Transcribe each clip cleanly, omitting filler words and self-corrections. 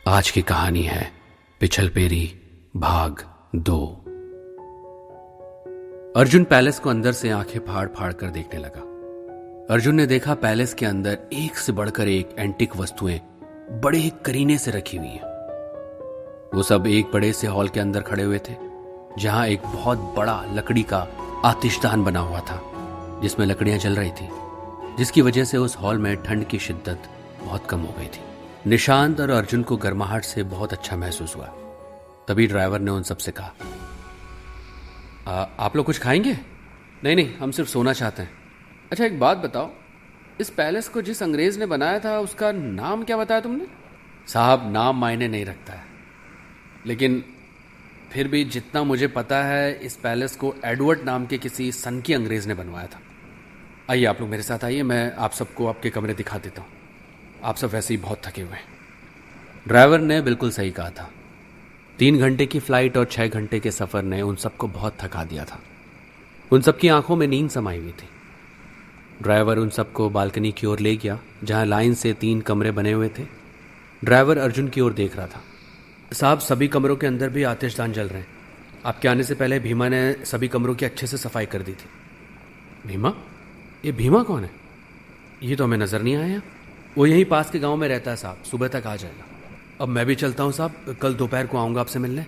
आज की कहानी है पिछलपेरी भाग 2। अर्जुन पैलेस को अंदर से आंखें फाड़ फाड़ कर देखने लगा। अर्जुन ने देखा पैलेस के अंदर एक से बढ़कर एक एंटिक वस्तुएं बड़े ही करीने से रखी हुई हैं। वो सब एक बड़े से हॉल के अंदर खड़े हुए थे, जहां एक बहुत बड़ा लकड़ी का आतिशदान बना हुआ था, जिसमें लकड़ियां जल रही थी, जिसकी वजह से उस हॉल में ठंड की शिद्दत बहुत कम हो गई थी। निशांत और अर्जुन को गर्माहट से बहुत अच्छा महसूस हुआ। तभी ड्राइवर ने उन सबसे कहा, आप लोग कुछ खाएंगे? नहीं, हम सिर्फ सोना चाहते हैं। अच्छा, एक बात बताओ, इस पैलेस को जिस अंग्रेज ने बनाया था उसका नाम क्या बताया तुमने? साहब, नाम मायने नहीं रखता है, लेकिन फिर भी जितना मुझे पता है, इस पैलेस को एडवर्ड नाम के किसी सनकी अंग्रेज ने बनवाया था। आइए आप लोग मेरे साथ आइए, मैं आप सबको आपके कमरे दिखा देता हूँ। आप सब वैसे ही बहुत थके हुए हैं। ड्राइवर ने बिल्कुल सही कहा था। 3 घंटे की फ्लाइट और 6 घंटे के सफर ने उन सबको बहुत थका दिया था। उन सबकी आंखों में नींद समाई हुई थी। ड्राइवर उन सबको बालकनी की ओर ले गया, जहां लाइन से 3 कमरे बने हुए थे। ड्राइवर अर्जुन की ओर देख रहा था। साहब, सभी कमरों के अंदर भी आतिशदान जल रहे हैं। आपके आने से पहले भीमा ने सभी कमरों की अच्छे से सफाई कर दी थी। भीमा? ये भीमा कौन है? ये तो हमें नजर नहीं आया। वो यहीं पास के गांव में रहता है साहब, सुबह तक आ जाएगा। अब मैं भी चलता हूँ साहब, कल दोपहर को आऊँगा आपसे मिलने।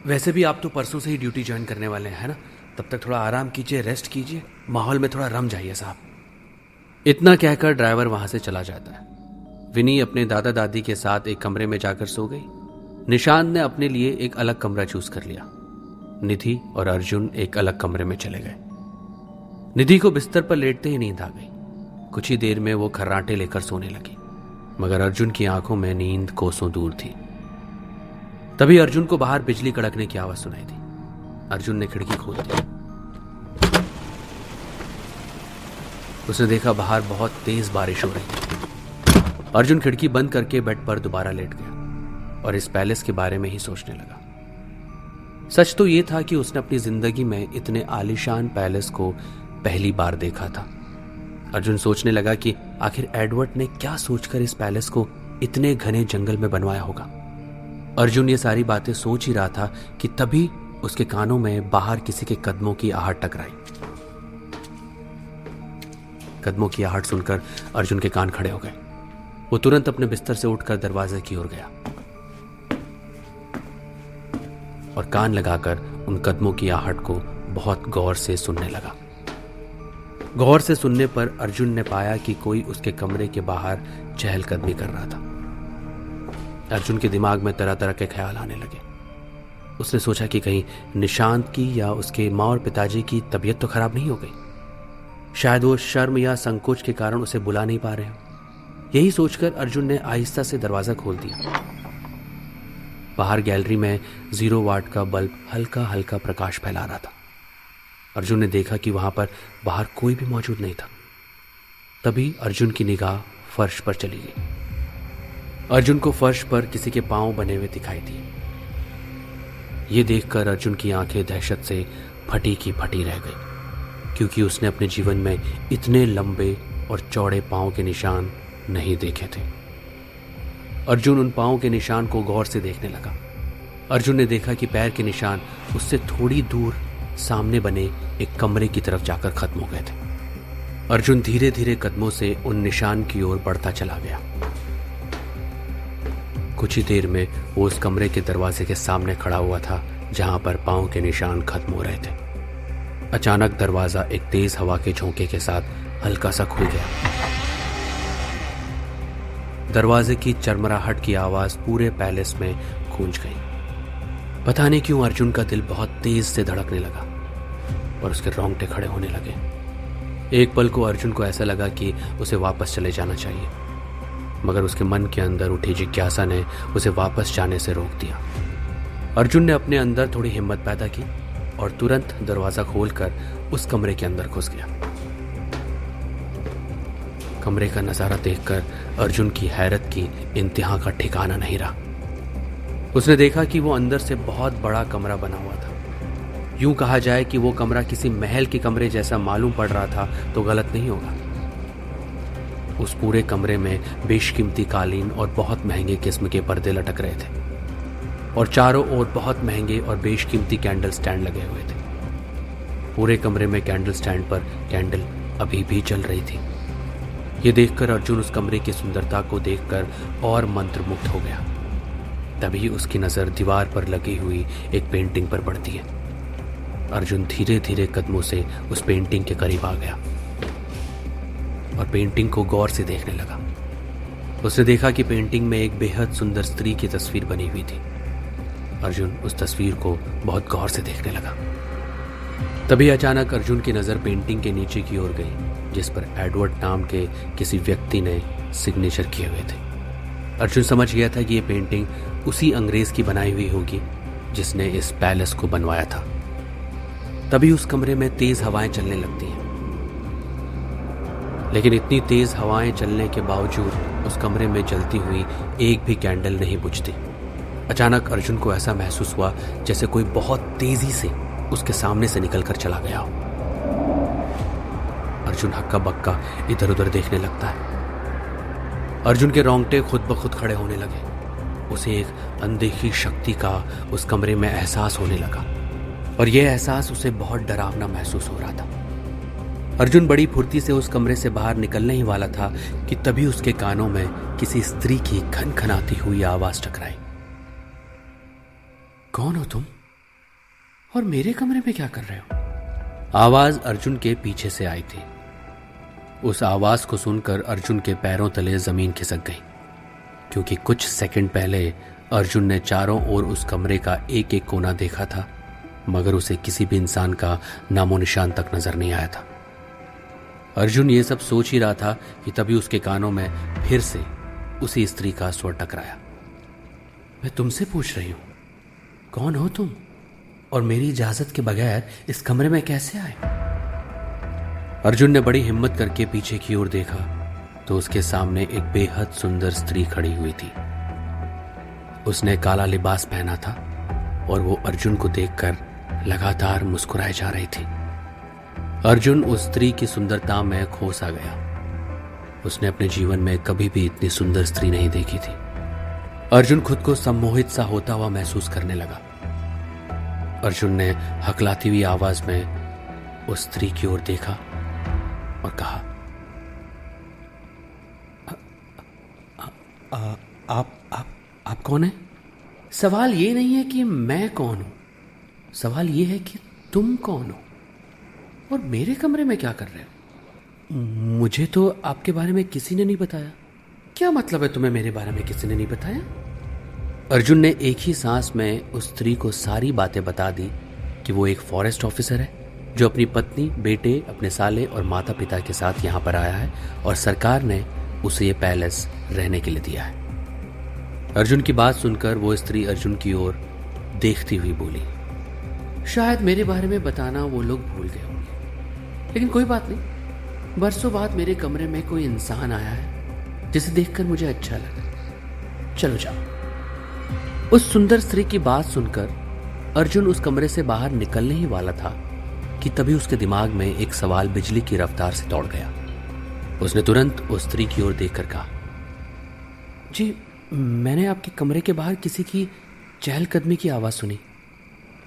वैसे भी आप तो परसों से ही ड्यूटी ज्वाइन करने वाले हैं, है ना? तब तक थोड़ा आराम कीजिए, रेस्ट कीजिए, माहौल में थोड़ा रम जाइए साहब। इतना कहकर ड्राइवर वहां से चला जाता है। विनी अपने दादा दादी के साथ एक कमरे में जाकर सो गई। निशांत ने अपने लिए एक अलग कमरा चूज कर लिया। निधि और अर्जुन एक अलग कमरे में चले गए। निधि को बिस्तर पर लेटते ही नींद आ गई। कुछ ही देर में वो खर्राटे लेकर सोने लगी, मगर अर्जुन की आंखों में नींद कोसों दूर थी। तभी अर्जुन को बाहर बिजली कड़कने की आवाज सुनाई दी। अर्जुन ने खिड़की खोल दी। उसने देखा बाहर बहुत तेज बारिश हो रही थी। अर्जुन खिड़की बंद करके बेड पर दोबारा लेट गया और इस पैलेस के बारे में ही सोचने लगा। सच तो यह था कि उसने अपनी जिंदगी में इतने आलीशान पैलेस को पहली बार देखा था। अर्जुन सोचने लगा कि आखिर एडवर्ड ने क्या सोचकर इस पैलेस को इतने घने जंगल में बनवाया होगा। अर्जुन ये सारी बातें सोच ही रहा था कि तभी उसके कानों में बाहर किसी के कदमों की आहट टकराई। कदमों की आहट सुनकर अर्जुन के कान खड़े हो गए। वो तुरंत अपने बिस्तर से उठकर दरवाजे की ओर गया और कान लगाकर उन कदमों की आहट को बहुत गौर से सुनने लगा। गौर से सुनने पर अर्जुन ने पाया कि कोई उसके कमरे के बाहर चहलकदमी कर रहा था। अर्जुन के दिमाग में तरह तरह के ख्याल आने लगे। उसने सोचा कि कहीं निशांत की या उसके माँ और पिताजी की तबीयत तो खराब नहीं हो गई। शायद वो शर्म या संकोच के कारण उसे बुला नहीं पा रहे हो। यही सोचकर अर्जुन ने आहिस्ता से दरवाजा खोल दिया। बाहर गैलरी में 0 वाट का बल्ब हल्का हल्का प्रकाश फैला रहा था। अर्जुन ने देखा कि वहां पर बाहर कोई भी मौजूद नहीं था। तभी अर्जुन की निगाह फर्श पर चली गई। अर्जुन को फर्श पर किसी के पांव बने हुए दिखाई दिए। ये देखकर अर्जुन की आंखें दहशत से फटी की फटी रह गई, क्योंकि उसने अपने जीवन में इतने लंबे और चौड़े पांव के निशान नहीं देखे थे। अर्जुन उन पांव के निशान को गौर से देखने लगा। अर्जुन ने देखा कि पैर के निशान उससे थोड़ी दूर सामने बने एक कमरे की तरफ जाकर खत्म हो गए थे। अर्जुन धीरे धीरे कदमों से उन निशान की ओर बढ़ता चला गया। कुछ ही देर में वो उस कमरे के दरवाजे के सामने खड़ा हुआ था, जहां पर पांव के निशान खत्म हो रहे थे। अचानक दरवाजा एक तेज हवा के झोंके के साथ हल्का सा खुल गया। दरवाजे की चरमराहट की आवाज पूरे पैलेस में गूंज गई। पता नहीं क्यों अर्जुन का दिल बहुत तेज से धड़कने लगा और उसके रोंगटे खड़े होने लगे। एक पल को अर्जुन को ऐसा लगा कि उसे वापस चले जाना चाहिए, मगर उसके मन के अंदर उठी जिज्ञासा ने उसे वापस जाने से रोक दिया। अर्जुन ने अपने अंदर थोड़ी हिम्मत पैदा की और तुरंत दरवाजा खोलकर उस कमरे के अंदर घुस गया। कमरे का नजारा देखकर अर्जुन की हैरत की इंतहा का ठिकाना नहीं रहा। उसने देखा कि वो अंदर से बहुत बड़ा कमरा बना हुआ था। यूं कहा जाए कि वो कमरा किसी महल के कमरे जैसा मालूम पड़ रहा था तो गलत नहीं होगा। उस पूरे कमरे में बेशकीमती कालीन और बहुत महंगे किस्म के पर्दे लटक रहे थे और चारों ओर बहुत महंगे और बेशकीमती कैंडल स्टैंड लगे हुए थे। पूरे कमरे में कैंडल स्टैंड पर कैंडल अभी भी जल रही थी। ये देखकर अर्जुन उस कमरे की सुंदरता को देखकर और मंत्रमुग्ध हो गया। तभी उसकी नजर दीवार पर लगी हुई एक पेंटिंग पर पड़ती है। अर्जुन धीरे धीरे कदमों से उस पेंटिंग के करीब आ गया और पेंटिंग को गौर से देखने लगा। उसने देखा कि पेंटिंग में एक बेहद सुंदर स्त्री की तस्वीर बनी हुई थी। अर्जुन उस तस्वीर को बहुत गौर से देखने लगा। तभी अचानक अर्जुन की नजर पेंटिंग के नीचे की ओर गई, जिस पर एडवर्ड नाम के किसी व्यक्ति ने सिग्नेचर किए हुए थे। अर्जुन समझ गया था कि यह पेंटिंग उसी अंग्रेज की बनाई हुई होगी जिसने इस पैलेस को बनवाया था। तभी उस कमरे में तेज हवाएं चलने लगती हैं, लेकिन इतनी तेज हवाएं चलने के बावजूद उस कमरे में जलती हुई एक भी कैंडल नहीं बुझती। अचानक अर्जुन को ऐसा महसूस हुआ जैसे कोई बहुत तेजी से उसके सामने से निकलकर चला गया हो। अर्जुन हक्का बक्का इधर उधर देखने लगता है। अर्जुन के रोंगटे खुद ब खुद खड़े होने लगे। उसे एक अनदेखी शक्ति का उस कमरे में एहसास होने लगा और यह एहसास उसे बहुत डरावना महसूस हो रहा था। अर्जुन बड़ी फुर्ती से उस कमरे से बाहर निकलने ही वाला था कि तभी उसके कानों में किसी स्त्री की खनखनाती हुई आवाज टकराई। कौन हो तुम और मेरे कमरे में क्या कर रहे हो? आवाज अर्जुन के पीछे से आई थी। उस आवाज को सुनकर अर्जुन के पैरों तले जमीन खिसक गई, क्योंकि कुछ सेकंड पहले अर्जुन ने चारों ओर उस कमरे का एक एक कोना देखा था, मगर उसे किसी भी इंसान का नामो निशान तक नजर नहीं आया था। अर्जुन ये सब सोच ही रहा था कि तभी उसके कानों में फिर से उसी स्त्री का स्वर टकराया। मैं तुमसे पूछ रही हूं, कौन हो तुम और मेरी इजाजत के बगैर इस कमरे में कैसे आए? अर्जुन ने बड़ी हिम्मत करके पीछे की ओर देखा तो उसके सामने एक बेहद सुंदर स्त्री खड़ी हुई थी। उसने काला लिबास पहना था और वो अर्जुन को देखकर लगातार मुस्कुराए जा रही थी। अर्जुन उस स्त्री की सुंदरता में खो सा गया। उसने अपने जीवन में कभी भी इतनी सुंदर स्त्री नहीं देखी थी। अर्जुन खुद को सम्मोहित सा होता हुआ महसूस करने लगा। अर्जुन ने हकलाती हुई आवाज में उस स्त्री की ओर देखा और कहा, आप कौन है? सवाल ये नहीं है कि मैं कौन हूं, सवाल ये है कि तुम कौन हो और मेरे कमरे में क्या कर रहे हो? मुझे तो आपके बारे में किसी ने नहीं बताया। क्या मतलब है तुम्हें मेरे बारे में किसी ने नहीं बताया? अर्जुन ने एक ही सांस में उस स्त्री को सारी बातें बता दी कि वो एक फॉरेस्ट ऑफिसर है जो अपनी पत्नी, बेटे, अपने साले और माता पिता के साथ यहाँ पर आया है और सरकार ने उसे ये पैलेस रहने के लिए दिया है। अर्जुन की बात सुनकर वो स्त्री अर्जुन की ओर देखती हुई बोली, शायद मेरे बारे में बताना वो लोग भूल गए होंगे, लेकिन कोई बात नहीं। बरसों बाद मेरे कमरे में कोई इंसान आया है जिसे देखकर मुझे अच्छा लगा। चलो जाओ। उस सुंदर स्त्री की बात सुनकर अर्जुन उस कमरे से बाहर निकलने ही वाला था कि तभी उसके दिमाग में एक सवाल बिजली की रफ्तार से दौड़ गया। उसने तुरंत उस स्त्री की ओर देखकर कहा, जी मैंने आपके कमरे के बाहर किसी की चहलकदमी की आवाज सुनी।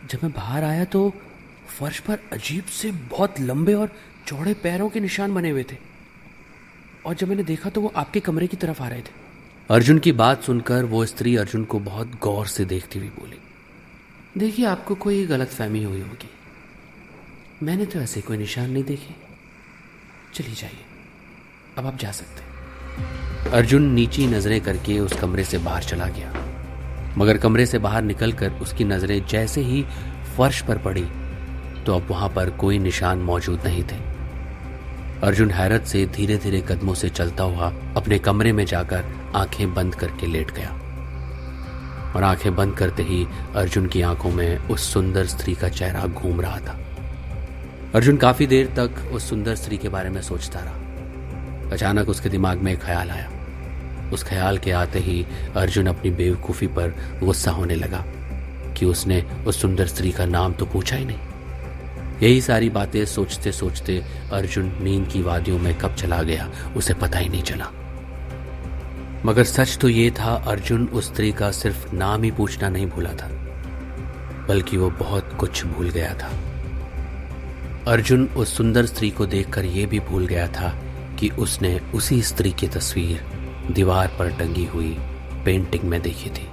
जब मैं बाहर आया तो फर्श पर अजीब से बहुत लंबे और चौड़े पैरों के निशान बने हुए थे और जब मैंने देखा तो वो आपके कमरे की तरफ आ रहे थे। अर्जुन की बात सुनकर वो स्त्री अर्जुन को बहुत गौर से देखती हुई बोली, देखिए आपको कोई गलतफहमी हुई होगी, मैंने तो ऐसे कोई निशान नहीं देखे। चलिए जाइए, अब आप जा सकते हैं। अर्जुन नीची नजरें करके उस कमरे से बाहर चला गया, मगर कमरे से बाहर निकलकर उसकी नजरें जैसे ही फर्श पर पड़ी तो अब वहां पर कोई निशान मौजूद नहीं थे। अर्जुन हैरत से धीरे धीरे कदमों से चलता हुआ अपने कमरे में जाकर आंखें बंद करके लेट गया और आंखें बंद करते ही अर्जुन की आंखों में उस सुंदर स्त्री का चेहरा घूम रहा था। अर्जुन काफी देर तक उस सुंदर स्त्री के बारे में सोचता रहा। अचानक उसके दिमाग में एक ख्याल आया। उस ख्याल के आते ही अर्जुन अपनी बेवकूफ़ी पर गुस्सा होने लगा कि उसने उस सुंदर स्त्री का नाम तो पूछा ही नहीं। यही सारी बातें सोचते सोचते अर्जुन नींद की वादियों में कब चला गया उसे पता ही नहीं चला। मगर सच तो ये था, अर्जुन उस स्त्री का सिर्फ नाम ही पूछना नहीं भूला था, बल्कि वो बहुत कुछ भूल गया था। अर्जुन उस सुंदर स्त्री को देखकर यह भी भूल गया था कि उसने उसी स्त्री की तस्वीर दीवार पर टंगी हुई पेंटिंग में देखी थी।